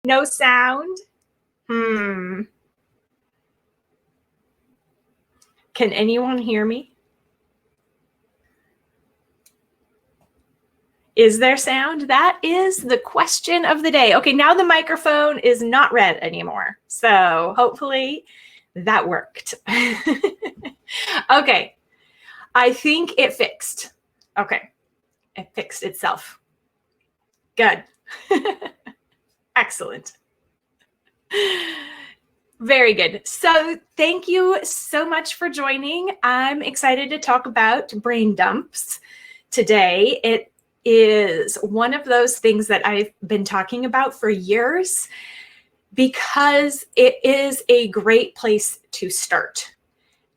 No sound? Can anyone hear me? Is there sound? That is the question of the day. Okay, now the microphone is not red anymore. So hopefully that worked. Okay, I think it fixed. Okay, it fixed itself. Good. Excellent. Very good. So thank you so much for joining. I'm excited to talk about brain dumps today. It is one of those things that I've been talking about for years because it is a great place to start.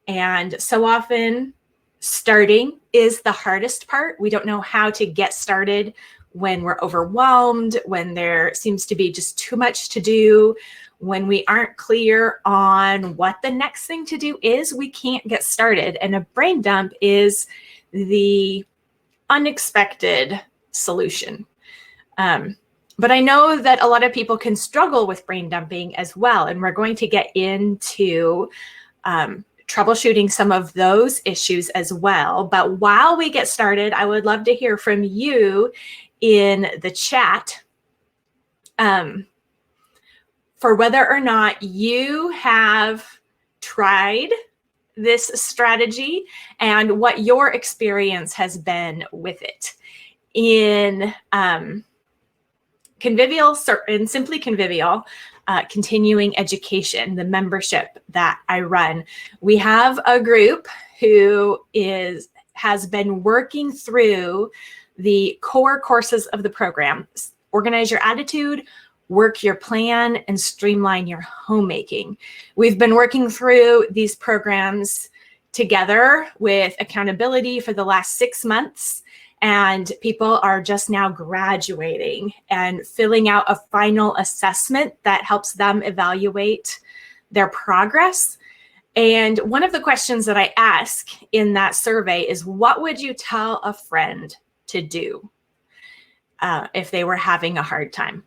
And so often starting is the hardest part. We don't know how to get started when we're overwhelmed, when there seems to be just too much to do, when we aren't clear on what the next thing to do is, we can't get started. And a brain dump is the unexpected solution. But I know that a lot of people can struggle with brain dumping as well. And we're going to get into troubleshooting some of those issues as well. But while we get started, I would love to hear from you in the chat for whether or not you have tried this strategy and what your experience has been with it. In Convivial, in Simply Convivial, continuing education, the membership that I run, we have a group who has been working through the core courses of the program: Organize Your Attitude, Work Your Plan, and Streamline Your Homemaking. We've been working through these programs together with accountability for the last 6 months. And people are just now graduating and filling out a final assessment that helps them evaluate their progress. And one of the questions that I ask in that survey is, what would you tell a friend to do if they were having a hard time?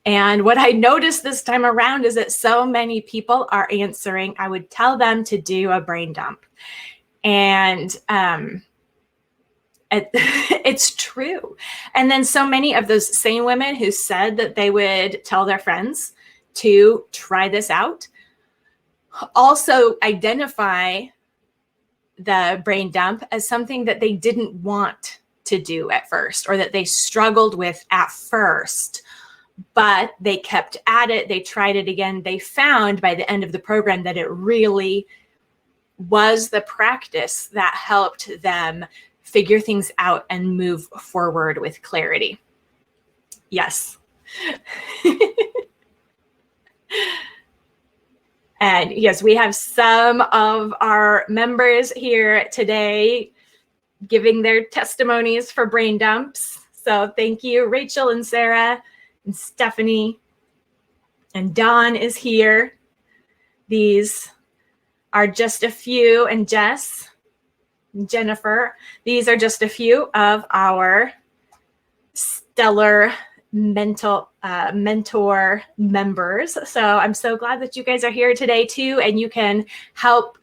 And what I noticed this time around is that so many people are answering, I would tell them to do a brain dump. And it's true. And then so many of those same women who said that they would tell their friends to try this out also identify the brain dump as something that they didn't want to do at first, or that they struggled with at first, but they kept at it. They tried it again. They found by the end of the program that it really was the practice that helped them figure things out and move forward with clarity. Yes. And yes, we have some of our members here today giving their testimonies for brain dumps. So thank you, Rachel and Sarah and Stephanie. And Dawn is here. These are just a few, and Jess, Jennifer, these are just a few of our stellar mentor members. So I'm so glad that you guys are here today too, and you can help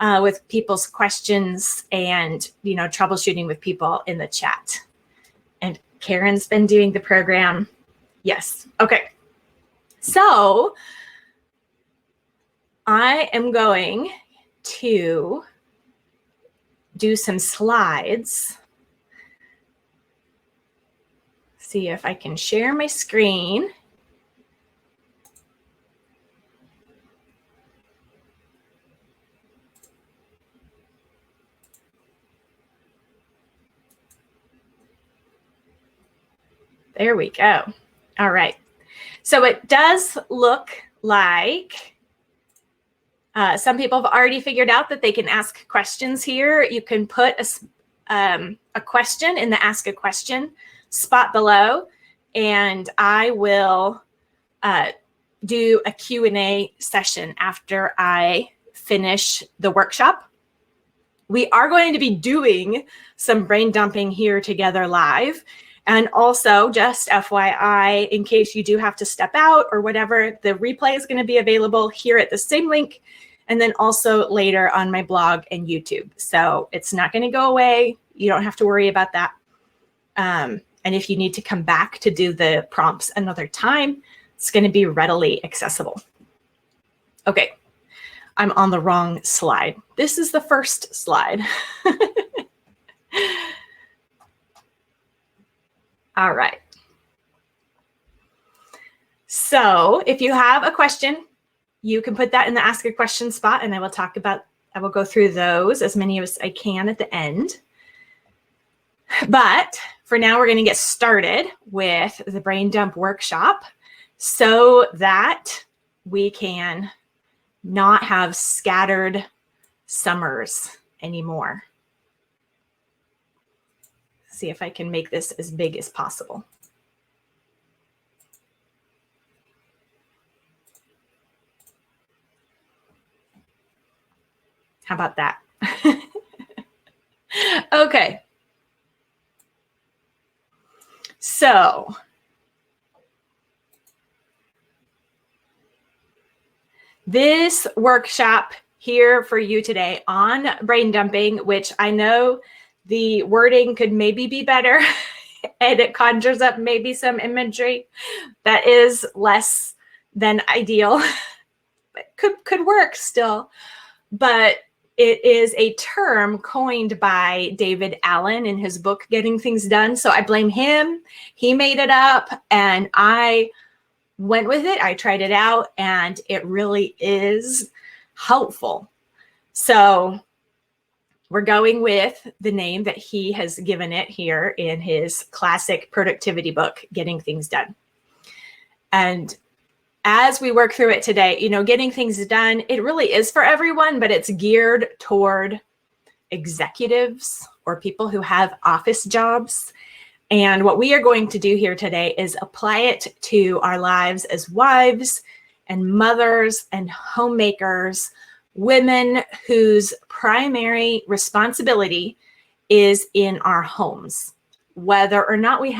with people's questions and, troubleshooting with people in the chat. And Karen's been doing the program. Yes. Okay. So I am going to do some slides. See if I can share my screen. There we go. All right. So it does look like some people have already figured out that they can ask questions here. You can put a question in the Ask a Question spot below, and I will do a Q&A session after I finish the workshop. We are going to be doing some brain dumping here together live, And also, just FYI, in case you do have to step out or whatever, the replay is going to be available here at the same link, and then also later on my blog and YouTube. So it's not going to go away. You don't have to worry about that. And if you need to come back to do the prompts another time, it's going to be readily accessible. Okay, I'm on the wrong slide. This is the first slide. All right. So if you have a question, you can put that in the ask a question spot, and I will go through those, as many as I can at the end. But for now, we're going to get started with the brain dump workshop so that we can not have scattered summers anymore. See if I can make this as big as possible. How about that? Okay. So this workshop here for you today on brain dumping, which I know the wording could maybe be better and it conjures up maybe some imagery that is less than ideal. Could work still, but it is a term coined by David Allen in his book, Getting Things Done. So I blame him. He made it up and I went with it. I tried it out and it really is helpful. So we're going with the name that he has given it here in his classic productivity book, Getting Things Done. And as we work through it today, getting things done, it really is for everyone, but it's geared toward executives or people who have office jobs. And what we are going to do here today is apply it to our lives as wives and mothers and homemakers, women whose primary responsibility is in our homes. Whether or not we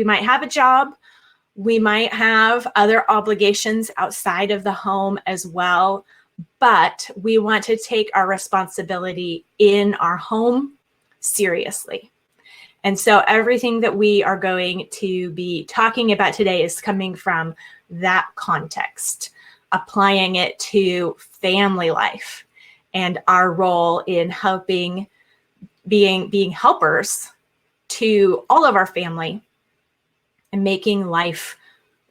might have a job, we might have other obligations outside of the home as well, but we want to take our responsibility in our home seriously. And so everything that we are going to be talking about today is coming from that context, applying it to family life and our role in helping, being helpers to all of our family and making life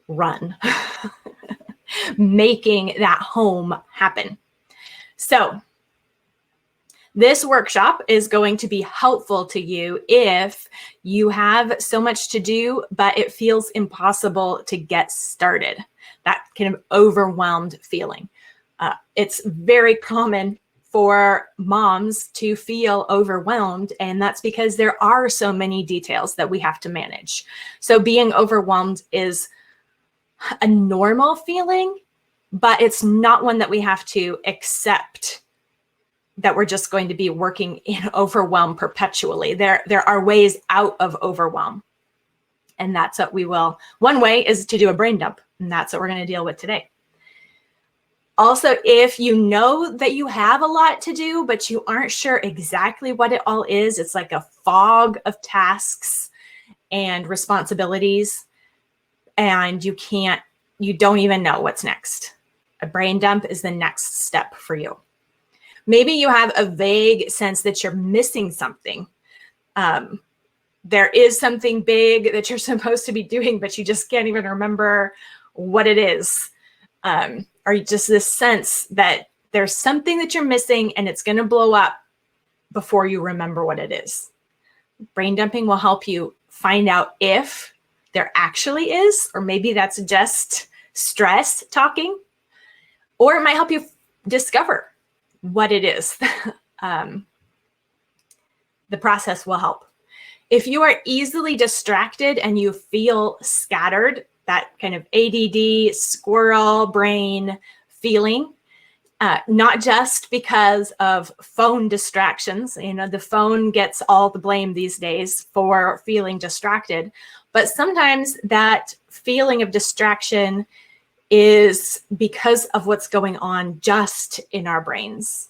run, making that home happen. So this workshop is going to be helpful to you if you have so much to do, but it feels impossible to get started. That kind of overwhelmed feeling. It's very common for moms to feel overwhelmed, and that's because there are so many details that we have to manage. So being overwhelmed is a normal feeling, but it's not one that we have to accept that we're just going to be working in overwhelm perpetually. There are ways out of overwhelm. And that's what one way is to do a brain dump. And that's what we're going to deal with today. Also, if you know that you have a lot to do, but you aren't sure exactly what it all is, it's like a fog of tasks and responsibilities, and you don't even know what's next. A brain dump is the next step for you. Maybe you have a vague sense that you're missing something. There is something big that you're supposed to be doing, but you just can't even remember what it is. Or just this sense that there's something that you're missing and it's going to blow up before you remember what it is. Brain dumping will help you find out if there actually is, or maybe that's just stress talking, or it might help you discover what it is. The process will help. If you are easily distracted and you feel scattered, that kind of ADD, squirrel brain feeling, Not just because of phone distractions. You know, the phone gets all the blame these days for feeling distracted, but sometimes that feeling of distraction is because of what's going on just in our brains.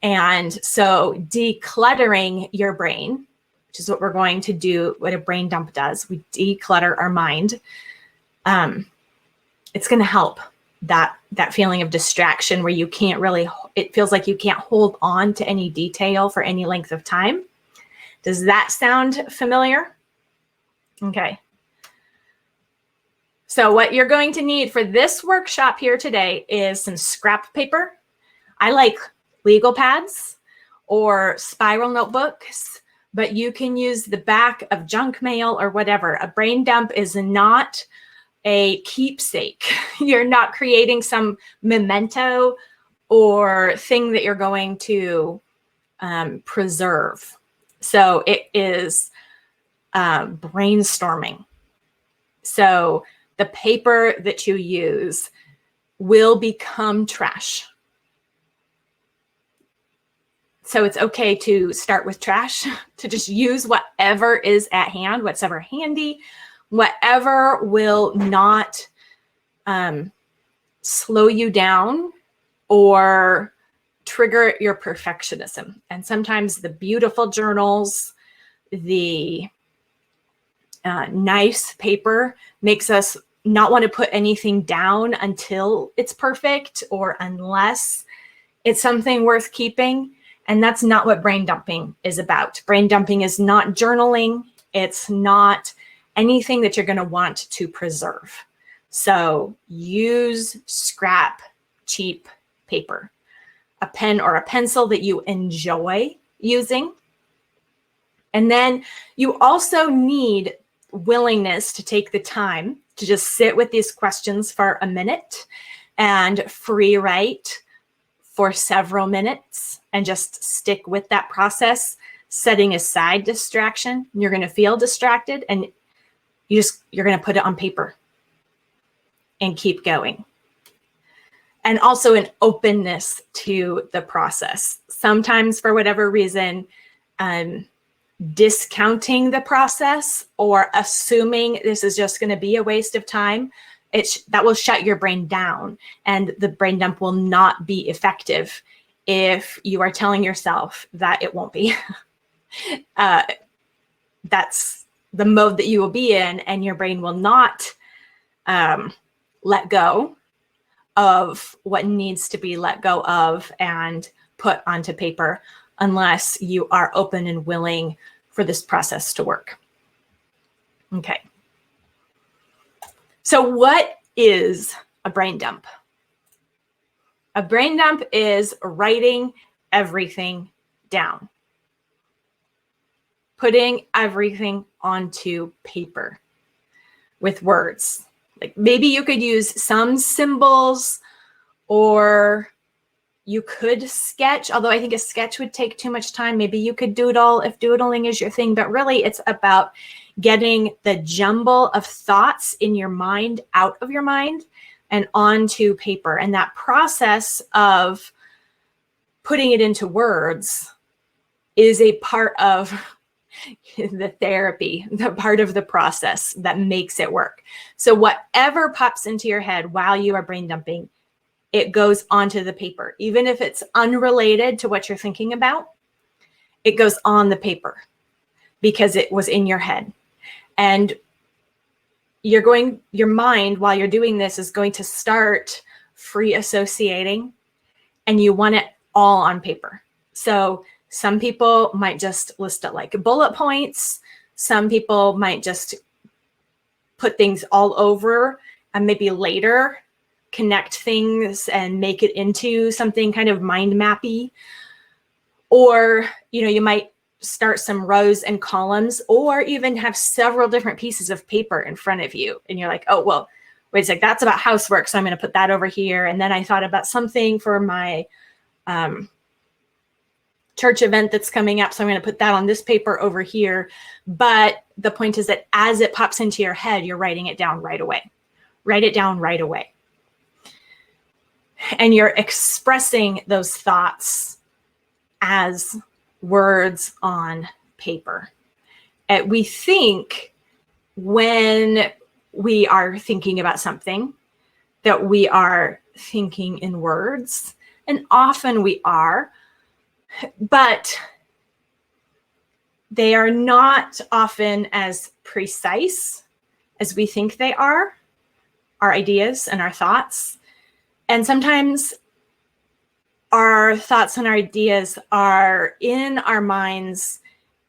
And so decluttering your brain, which is what we're going to do, what a brain dump does, we declutter our mind. It's going to help that feeling of distraction where you can't really, it feels like you can't hold on to any detail for any length of time. Does that sound familiar? Okay. So what you're going to need for this workshop here today is some scrap paper. I like legal pads or spiral notebooks, but you can use the back of junk mail or whatever. A brain dump is not a keepsake. You're not creating some memento or thing that you're going to preserve. So it is brainstorming. So the paper that you use will become trash. So it's okay to start with trash, to just use whatever is at hand, whatever handy, whatever will not slow you down or trigger your perfectionism. And sometimes the beautiful journals, the nice paper makes us not want to put anything down until it's perfect or unless it's something worth keeping. And that's not what brain dumping is about. Brain dumping is not journaling. It's not anything that you're going to want to preserve. So use scrap, cheap paper, a pen or a pencil that you enjoy using. And then you also need willingness to take the time to just sit with these questions for a minute and free write for several minutes and just stick with that process, setting aside distraction. You're going to feel distracted and you're going to put it on paper and keep going. And also an openness to the process. Sometimes for whatever reason, discounting the process or assuming this is just going to be a waste of time, that will shut your brain down, and the brain dump will not be effective if you are telling yourself that it won't be. That's the mode that you will be in, and your brain will not let go of what needs to be let go of and put onto paper unless you are open and willing for this process to work. Okay. So what is a brain dump? A brain dump is writing everything down, putting everything onto paper with words. Like maybe you could use some symbols, or you could sketch, although I think a sketch would take too much time. Maybe you could doodle if doodling is your thing, but really it's about getting the jumble of thoughts in your mind out of your mind and onto paper. And that process of putting it into words is a part of the therapy, the part of the process that makes it work. So whatever pops into your head while you are brain dumping, it goes onto the paper. Even if it's unrelated to what you're thinking about, it goes on the paper because it was in your head. And your mind, while you're doing this, is going to start free associating, and you want it all on paper. So some people might just list it like bullet points. Some people might just put things all over and maybe later connect things and make it into something kind of mind mappy. Or, you might start some rows and columns, or even have several different pieces of paper in front of you. And you're like, oh, well, wait a sec, that's about housework. So I'm going to put that over here. And then I thought about something for my church event that's coming up. So I'm going to put that on this paper over here. But the point is that as it pops into your head, you're writing it down right away. Write it down right away. and you're expressing those thoughts as words on paper. And we think when we are thinking about something that we are thinking in words, and often we are, but they are not often as precise as we think they are, our ideas and our thoughts. And sometimes our thoughts and our ideas are in our minds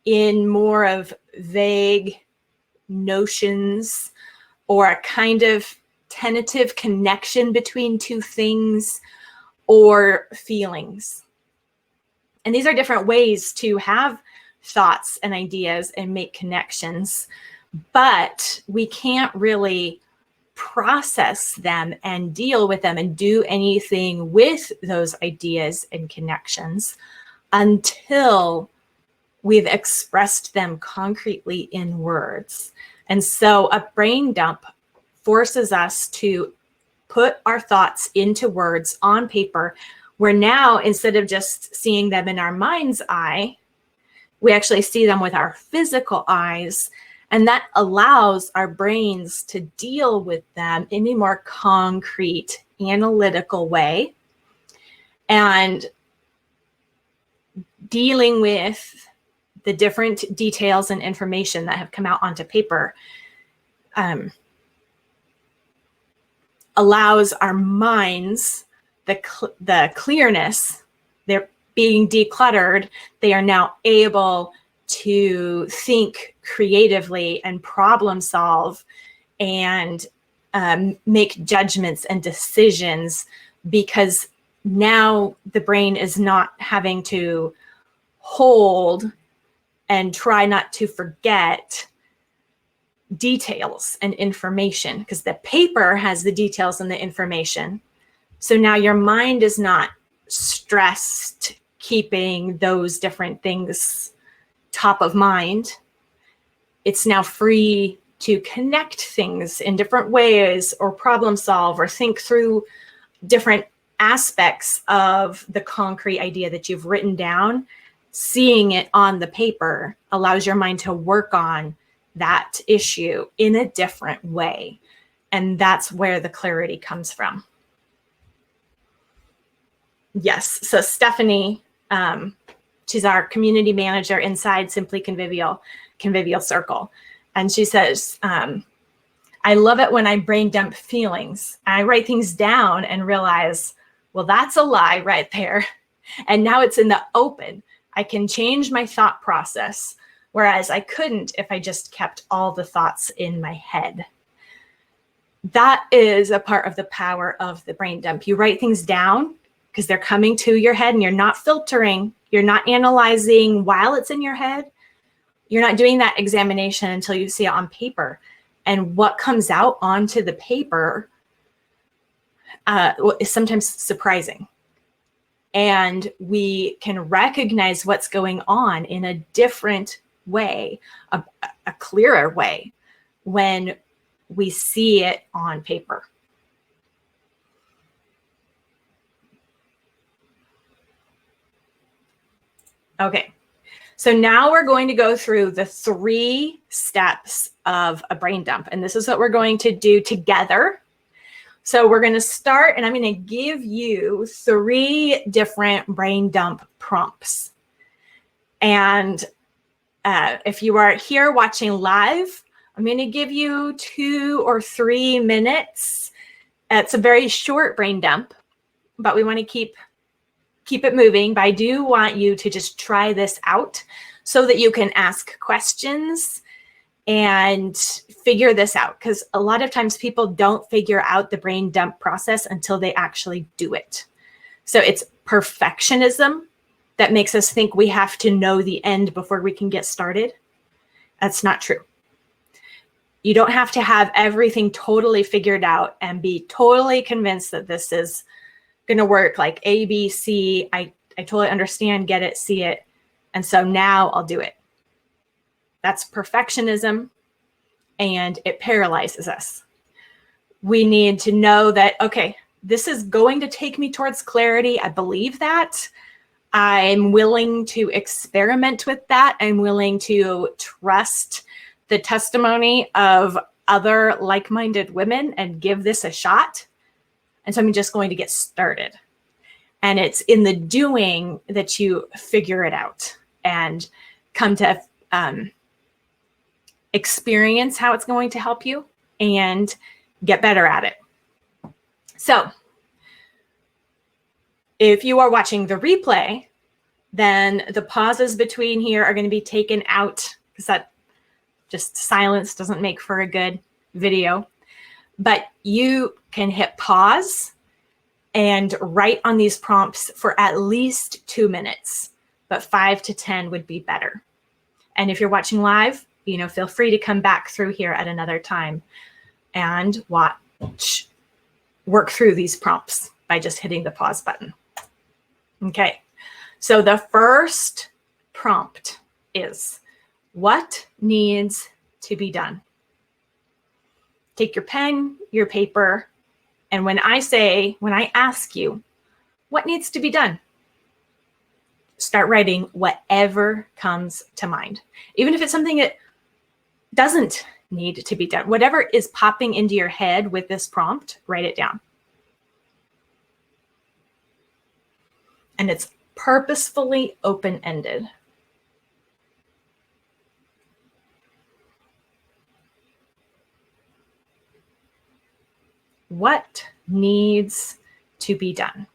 in more of vague notions or a kind of tentative connection between two things or feelings. And these are different ways to have thoughts and ideas and make connections, but we can't really process them and deal with them and do anything with those ideas and connections until we've expressed them concretely in words. And so a brain dump forces us to put our thoughts into words on paper, where now, instead of just seeing them in our mind's eye, we actually see them with our physical eyes. And that allows our brains to deal with them in a more concrete, analytical way. And dealing with the different details and information that have come out onto paper allows our minds the clearness. They're being decluttered. They are now able to think creatively and problem solve and make judgments and decisions, because now the brain is not having to hold and try not to forget details and information, because the paper has the details and the information. So now your mind is not stressed keeping those different things top of mind. It's now free to connect things in different ways or problem solve or think through different aspects of the concrete idea that you've written down. Seeing it on the paper allows your mind to work on that issue in a different way. And that's where the clarity comes from. Yes. So Stephanie, she's our community manager inside Simply Convivial Circle. And she says, I love it when I brain dump feelings. I write things down and realize, well, that's a lie right there. And now it's in the open. I can change my thought process, whereas I couldn't if I just kept all the thoughts in my head. That is a part of the power of the brain dump. You write things down because they're coming to your head and you're not filtering. You're not analyzing while it's in your head. You're not doing that examination until you see it on paper. And what comes out onto the paper is sometimes surprising. And we can recognize what's going on in a different way, a clearer way, when we see it on paper. Okay, so now we're going to go through the 3 steps of a brain dump, and this is what we're going to do together. So we're going to start, and I'm going to give you 3 different brain dump prompts. And if you are here watching live, I'm going to give you 2 or 3 minutes. It's a very short brain dump, but we want to keep it moving. But I do want you to just try this out so that you can ask questions and figure this out, because a lot of times people don't figure out the brain dump process until they actually do it. So it's perfectionism that makes us think we have to know the end before we can get started. That's not true. You don't have to have everything totally figured out and be totally convinced that this is going to work like A, B, C. I totally understand, get it, see it. And so now I'll do it. That's perfectionism, and it paralyzes us. We need to know that, okay, this is going to take me towards clarity. I believe that. I'm willing to experiment with that. I'm willing to trust the testimony of other like-minded women and give this a shot. And so I'm just going to get started. And it's in the doing that you figure it out and come to experience how it's going to help you and get better at it. So if you are watching the replay, then the pauses between here are going to be taken out because that just silence doesn't make for a good video. But you can hit pause and write on these prompts for at least 2 minutes, but 5 to 10 would be better. And if you're watching live, feel free to come back through here at another time and work through these prompts by just hitting the pause button. Okay, so the first prompt is, what needs to be done? Take your pen, your paper, and when I ask you, what needs to be done? Start writing whatever comes to mind. Even if it's something that doesn't need to be done, whatever is popping into your head with this prompt, write it down. And it's purposefully open-ended. What needs to be done?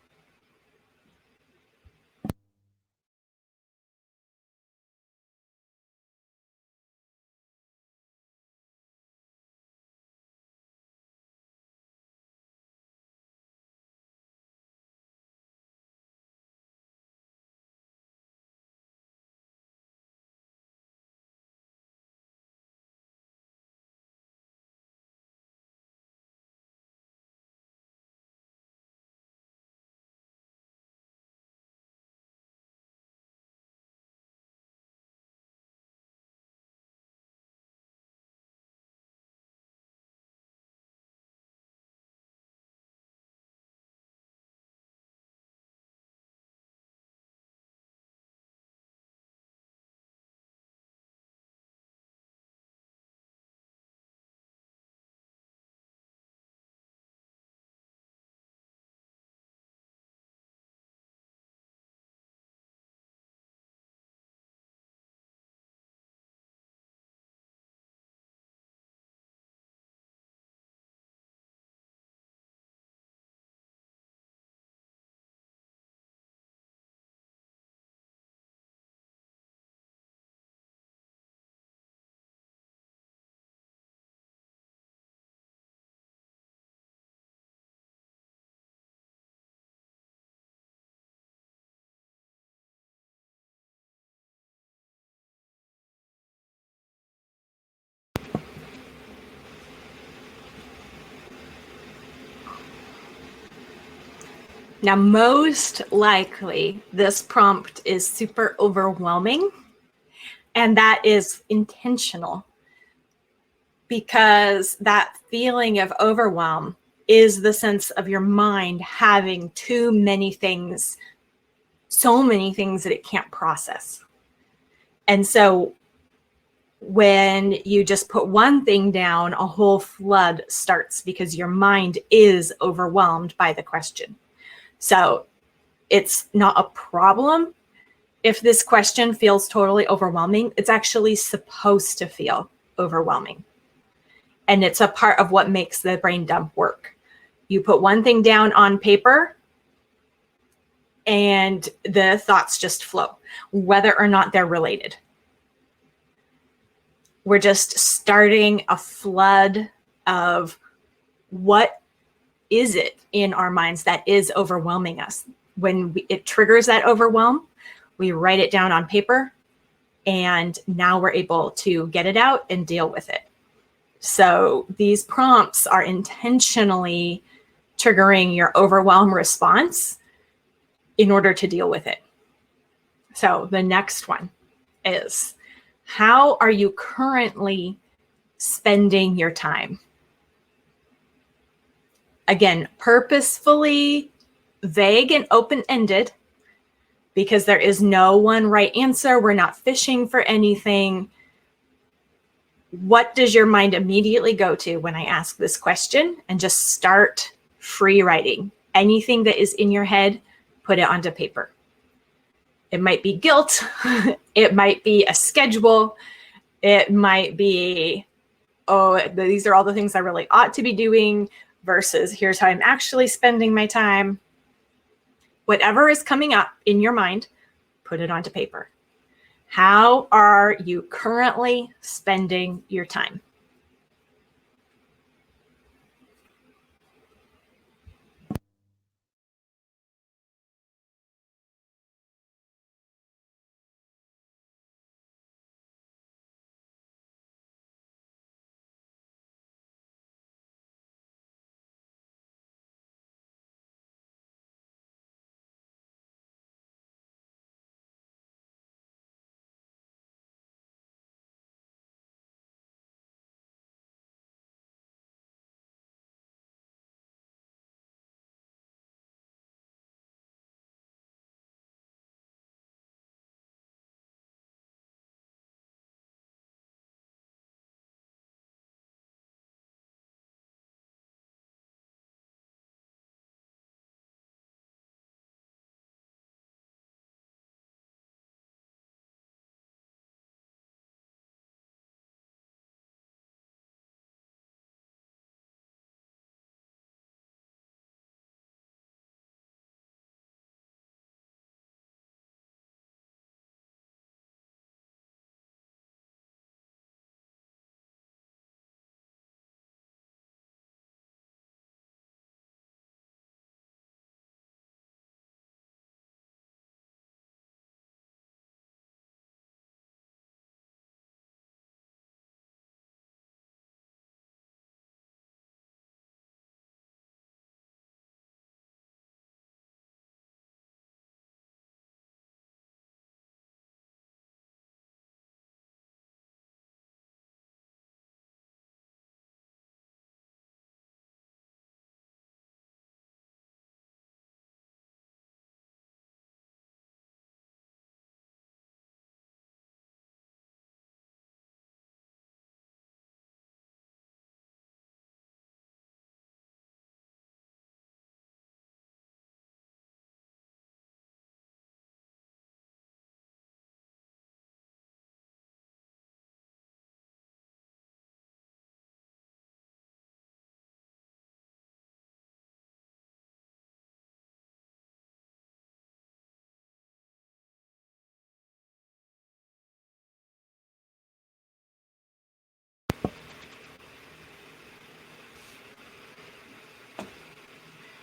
Now, most likely, this prompt is super overwhelming, and that is intentional because that feeling of overwhelm is the sense of your mind having too many things, so many things that it can't process. And so when you just put one thing down, a whole flood starts because your mind is overwhelmed by the question. So it's not a problem if this question feels totally overwhelming. It's actually supposed to feel overwhelming. And it's a part of what makes the brain dump work. You put one thing down on paper and the thoughts just flow, whether or not they're related. We're just starting a flood of what is it in our minds that is overwhelming us. When it triggers that overwhelm, we write it down on paper, and now we're able to get it out and deal with it. So these prompts are intentionally triggering your overwhelm response in order to deal with it. So the next one is, how are you currently spending your time? Again, purposefully vague and open-ended, because there is no one right answer. We're not fishing for anything. What does your mind immediately go to when I ask this question? And just start free writing. Anything that is in your head, put it onto paper. It might be guilt. It might be a schedule. It might be, oh, these are all the things I really ought to be doing versus here's how I'm actually spending my time. Whatever is coming up in your mind, put it onto paper. How are you currently spending your time?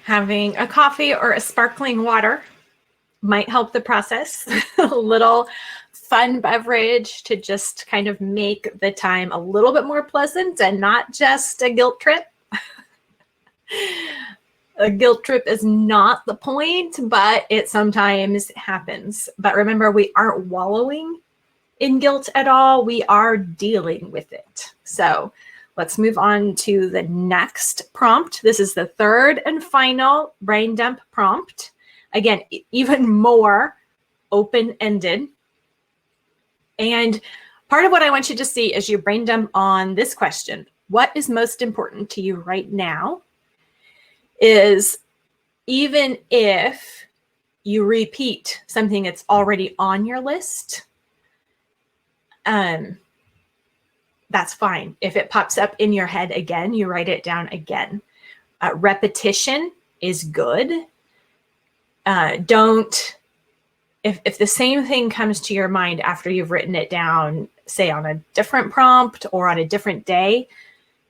Having a coffee or a sparkling water might help the process. A little fun beverage to just kind of make the time a little bit more pleasant and not just a guilt trip. A guilt trip is not the point, but it sometimes happens. But remember, we aren't wallowing in guilt at all. We are dealing with it. So let's move on to the next prompt. This is the third and final brain dump prompt. Again, even more open-ended. And part of what I want you to see is you brain dump on this question. What is most important to you right now? Is even if you repeat something that's already on your list, that's fine. If it pops up in your head again, you write it down again. Repetition is good. If the same thing comes to your mind after you've written it down, say on a different prompt or on a different day,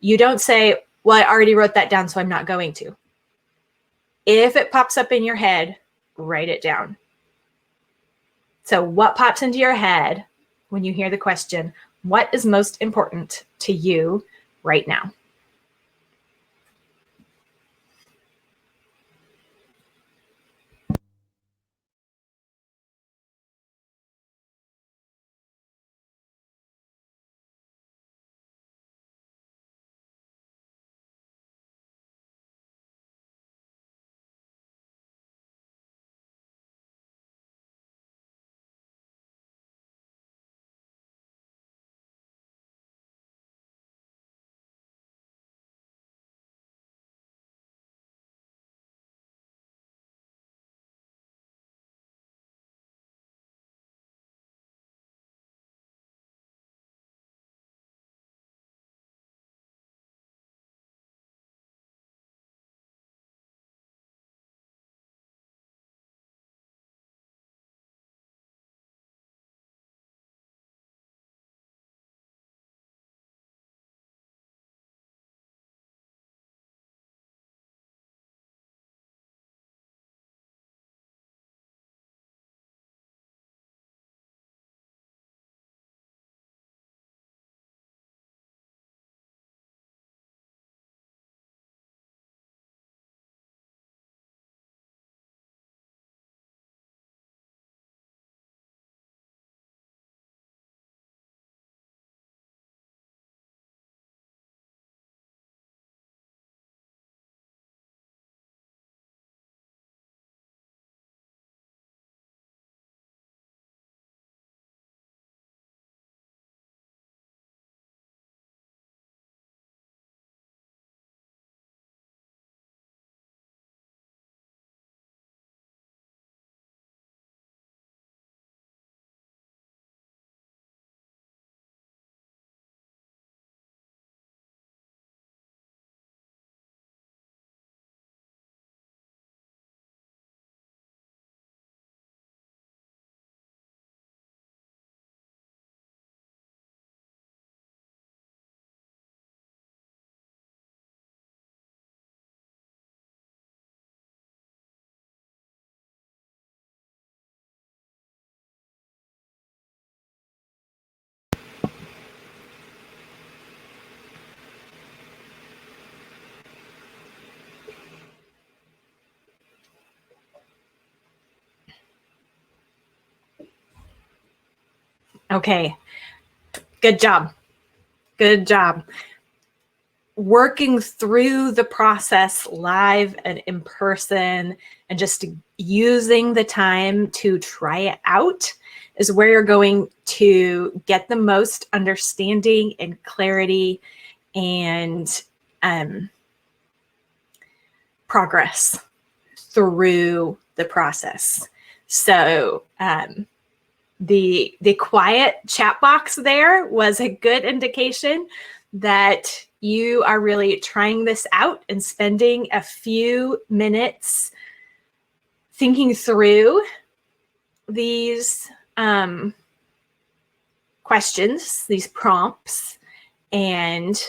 you don't say, well, I already wrote that down, so I'm not going to. If it pops up in your head, write it down. So what pops into your head when you hear the question, what is most important to you right now? Okay. Good job. Good job. Working through the process live and in person and just using the time to try it out is where you're going to get the most understanding and clarity and progress through the process. So the quiet chat box there was a good indication that you are really trying this out and spending a few minutes thinking through these questions, these prompts. And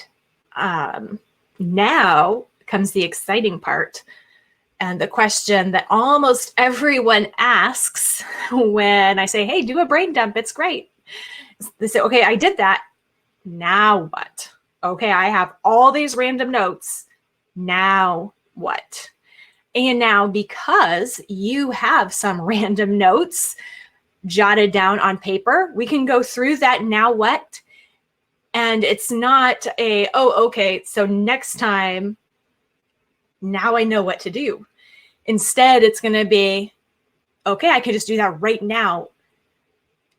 now comes the exciting part. And the question that almost everyone asks when I say, hey, do a brain dump, it's great. They say, okay, I did that. Now what? Okay, I have all these random notes. Now what? And now, because you have some random notes jotted down on paper, we can go through that now what? And it's not a, oh, okay, so next time, now I know what to do. Instead, it's going to be, okay, I can just do that right now.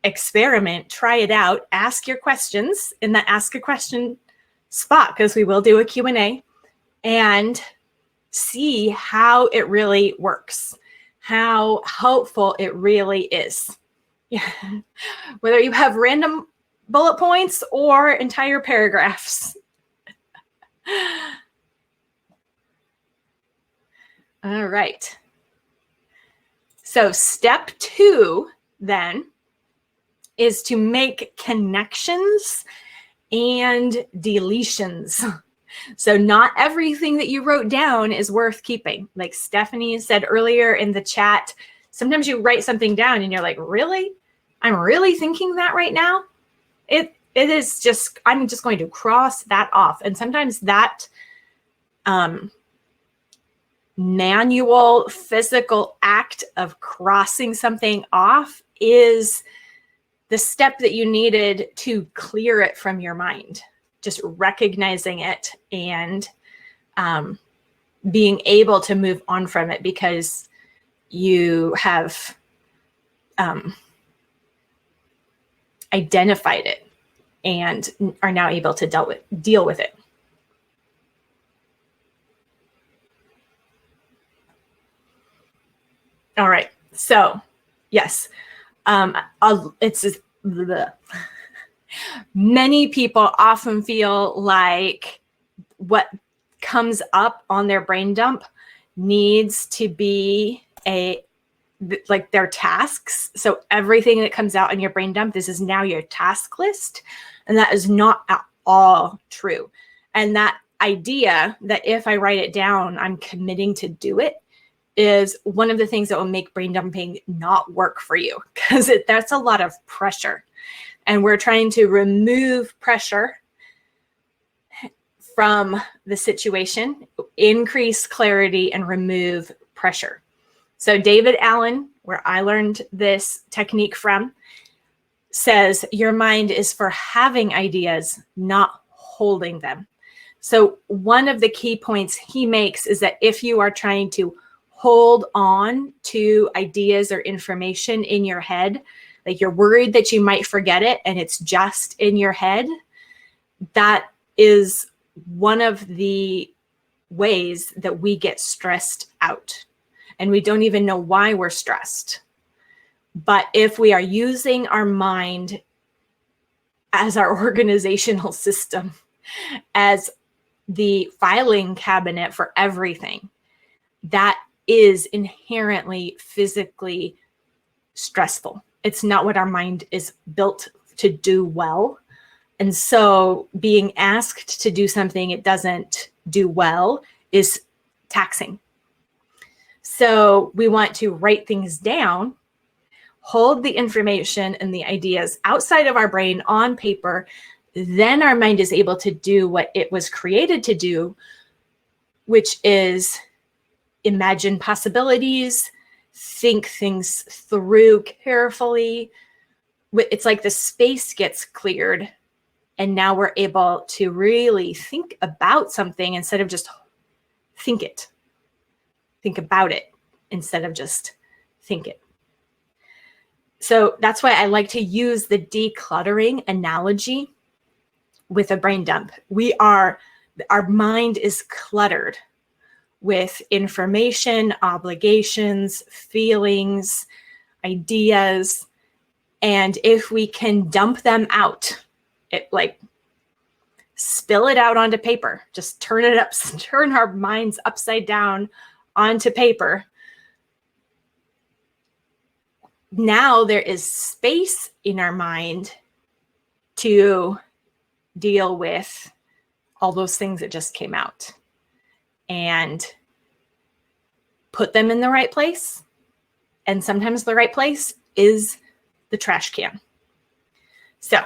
Experiment, try it out, ask your questions in the ask a question spot, because we will do a Q&A, and see how it really works, how helpful it really is. Yeah. Whether you have random bullet points or entire paragraphs. All right. So step 2 then is to make connections and deletions. So not everything that you wrote down is worth keeping. Like Stephanie said earlier in the chat, sometimes you write something down and you're like, really? I'm really thinking that right now? It is just, I'm just going to cross that off. And sometimes that manual physical act of crossing something off is the step that you needed to clear it from your mind. Just recognizing it and being able to move on from it because you have identified it and are now able to deal with it. All right. So, yes, it's just, many people often feel like what comes up on their brain dump needs to be like their tasks. So everything that comes out in your brain dump, this is now your task list. And that is not at all true. And that idea that if I write it down, I'm committing to do it is one of the things that will make brain dumping not work for you, because that's a lot of pressure. And we're trying to remove pressure from the situation, increase clarity, and remove pressure. So David Allen, where I learned this technique from, says your mind is for having ideas, not holding them. So one of the key points he makes is that if you are trying to hold on to ideas or information in your head, like you're worried that you might forget it and it's just in your head, that is one of the ways that we get stressed out. And we don't even know why we're stressed. But if we are using our mind as our organizational system, as the filing cabinet for everything, that is inherently physically stressful. It's not what our mind is built to do well. And so being asked to do something it doesn't do well is taxing. So we want to write things down, hold the information and the ideas outside of our brain on paper. Then our mind is able to do what it was created to do, which is imagine possibilities, think things through carefully, it's like the space gets cleared, and now we're able to really think about something instead of just think it. Think about it instead of just think it. So that's why I like to use the decluttering analogy with a brain dump. Our mind is cluttered with information, obligations, feelings, ideas. And if we can dump them out, like spill it out onto paper, just turn our minds upside down onto paper. Now there is space in our mind to deal with all those things that just came out and put them in the right place. And sometimes the right place is the trash can. So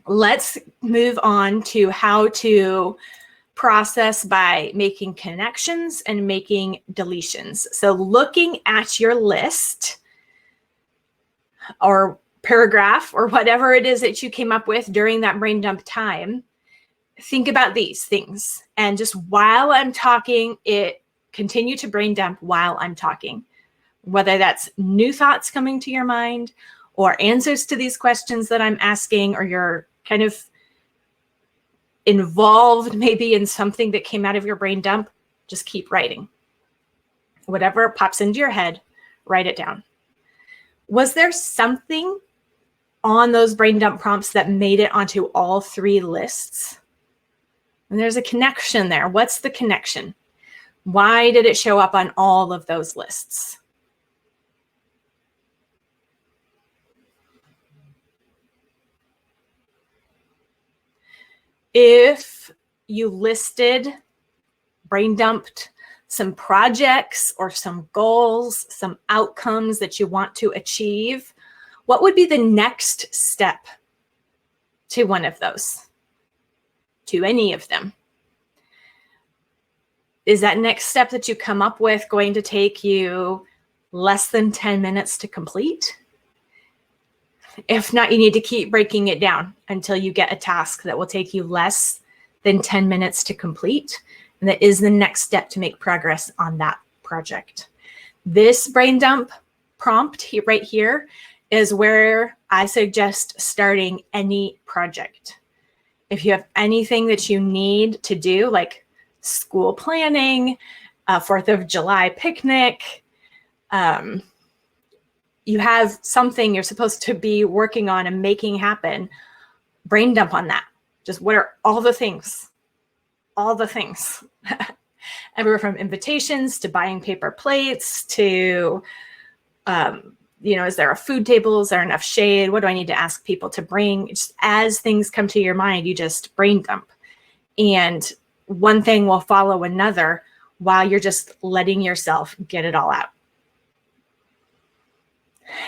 let's move on to how to process by making connections and making deletions. So looking at your list or paragraph or whatever it is that you came up with during that brain dump time, think about these things. And just while I'm talking, continue to brain dump while I'm talking, whether that's new thoughts coming to your mind or answers to these questions that I'm asking, or you're kind of involved maybe in something that came out of your brain dump. Just keep writing. Whatever pops into your head, write it down. Was there something on those brain dump prompts that made it onto all three lists? And there's a connection there. What's the connection? Why did it show up on all of those lists? If you brain dumped some projects or some goals, some outcomes that you want to achieve, what would be the next step to one of those? To any of them? Is that next step that you come up with going to take you less than 10 minutes to complete? If not, you need to keep breaking it down until you get a task that will take you less than 10 minutes to complete. And that is the next step to make progress on that project. This brain dump prompt right here is where I suggest starting any project. If you have anything that you need to do, like school planning, 4th of July picnic, you have something you're supposed to be working on and making happen, brain dump on that. Just what are all the things? All the things. Everywhere from invitations to buying paper plates to, is there a food table? Is there enough shade? What do I need to ask people to bring? Just as things come to your mind, you just brain dump. And one thing will follow another while you're just letting yourself get it all out.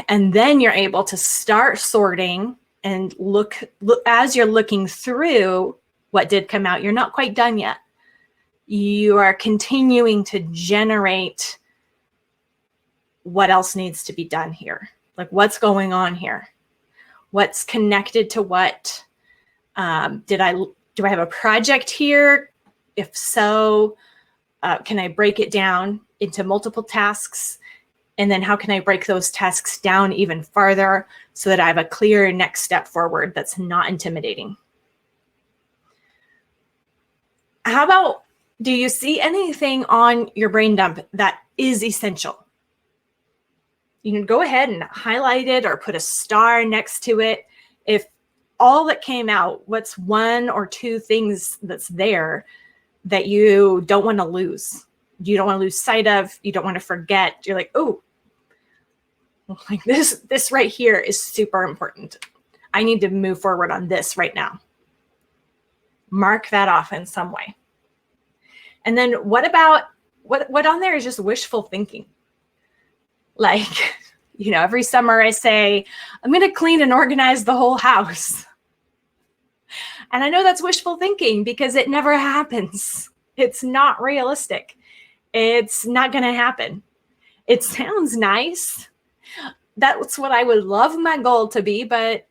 And then you're able to start sorting and look as you're looking through what did come out. You're not quite done yet. You are continuing to generate what else needs to be done here. Like, what's going on here? What's connected to what? Do I have a project here? If so, can I break it down into multiple tasks? And then how can I break those tasks down even farther so that I have a clear next step forward that's not intimidating? How about, do you see anything on your brain dump that is essential? You can go ahead and highlight it or put a star next to it. If all that came out, what's one or two things that's there that you don't want to lose? You don't want to lose sight of, you don't want to forget. You're like, oh, like this right here is super important. I need to move forward on this right now. Mark that off in some way. And then what about, what on there is just wishful thinking? Like, every summer I say, I'm going to clean and organize the whole house. And I know that's wishful thinking because it never happens. It's not realistic. It's not going to happen. It sounds nice, that's what I would love my goal to be, but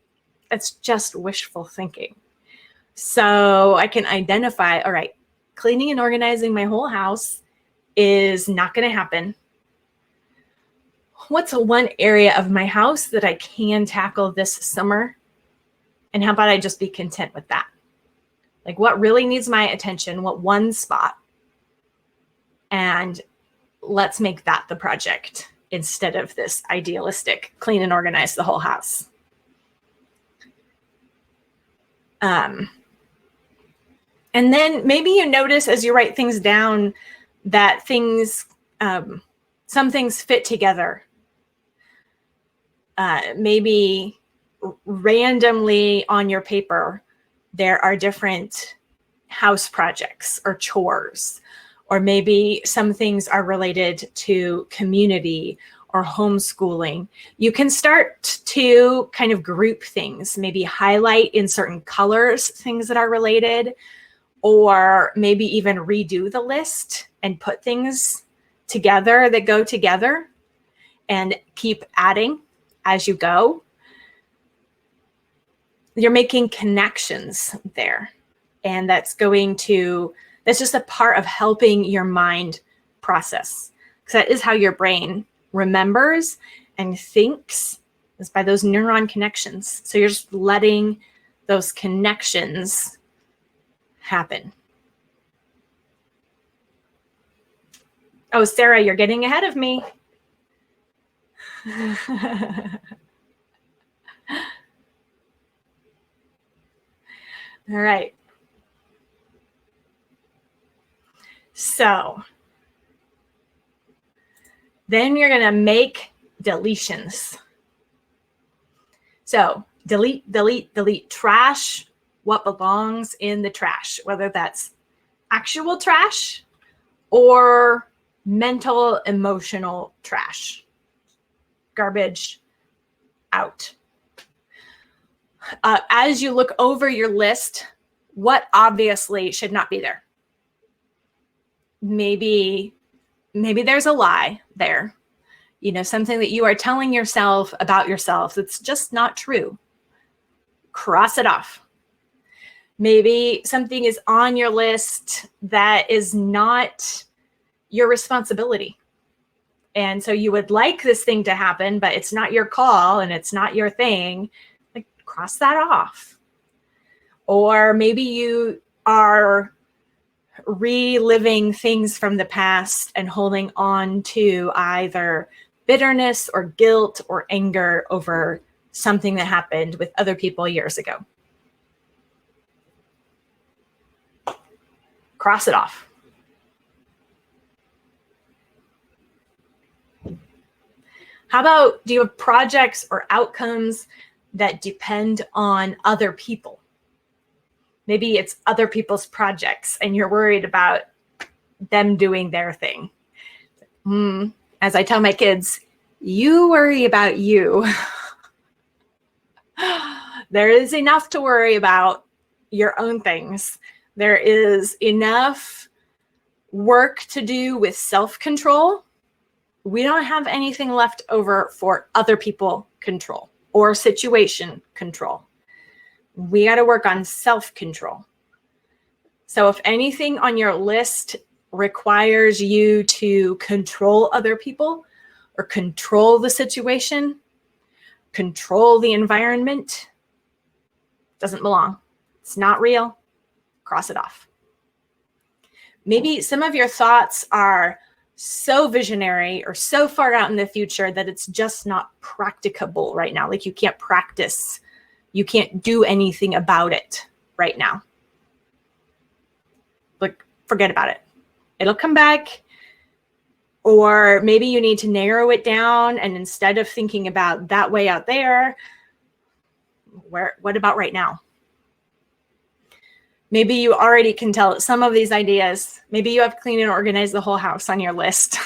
it's just wishful thinking. So I can identify, all right, cleaning and organizing my whole house is not going to happen. What's one area of my house that I can tackle this summer? And how about I just be content with that? Like, what really needs my attention? What one spot? And let's make that the project instead of this idealistic clean and organize the whole house. And then maybe you notice as you write things down that things, some things fit together. Maybe randomly on your paper, there are different house projects or chores, or maybe some things are related to community or homeschooling. You can start to kind of group things, maybe highlight in certain colors things that are related, or maybe even redo the list and put things together that go together and keep adding as you go. You're making connections there. And that's just a part of helping your mind process. Because that is how your brain remembers and thinks, is by those neuron connections. So you're just letting those connections happen. Oh, Sarah, you're getting ahead of me. All right. So then you're going to make deletions. So delete, delete, delete trash, what belongs in the trash, whether that's actual trash or mental, emotional trash. Garbage out. As you look over your list, what obviously should not be there? Maybe there's a lie there. Something that you are telling yourself about yourself that's just not true. Cross it off. Maybe something is on your list that is not your responsibility. And so you would like this thing to happen, but it's not your call and it's not your thing. Like, cross that off. Or maybe you are reliving things from the past and holding on to either bitterness or guilt or anger over something that happened with other people years ago. Cross it off. How about, do you have projects or outcomes that depend on other people? Maybe it's other people's projects and you're worried about them doing their thing. As I tell my kids, you worry about you. There is enough to worry about your own things. There is enough work to do with self-control. We don't have anything left over for other people control or situation control. We got to work on self-control. So if anything on your list requires you to control other people or control the situation, control the environment, doesn't belong. It's not real. Cross it off. Maybe some of your thoughts are so visionary or so far out in the future that it's just not practicable right now. Like, you can't practice. You can't do anything about it right now. Like, forget about it. It'll come back. Or maybe you need to narrow it down, and instead of thinking about that way out there, what about right now? Maybe you already can tell some of these ideas. Maybe you have clean and organize the whole house on your list.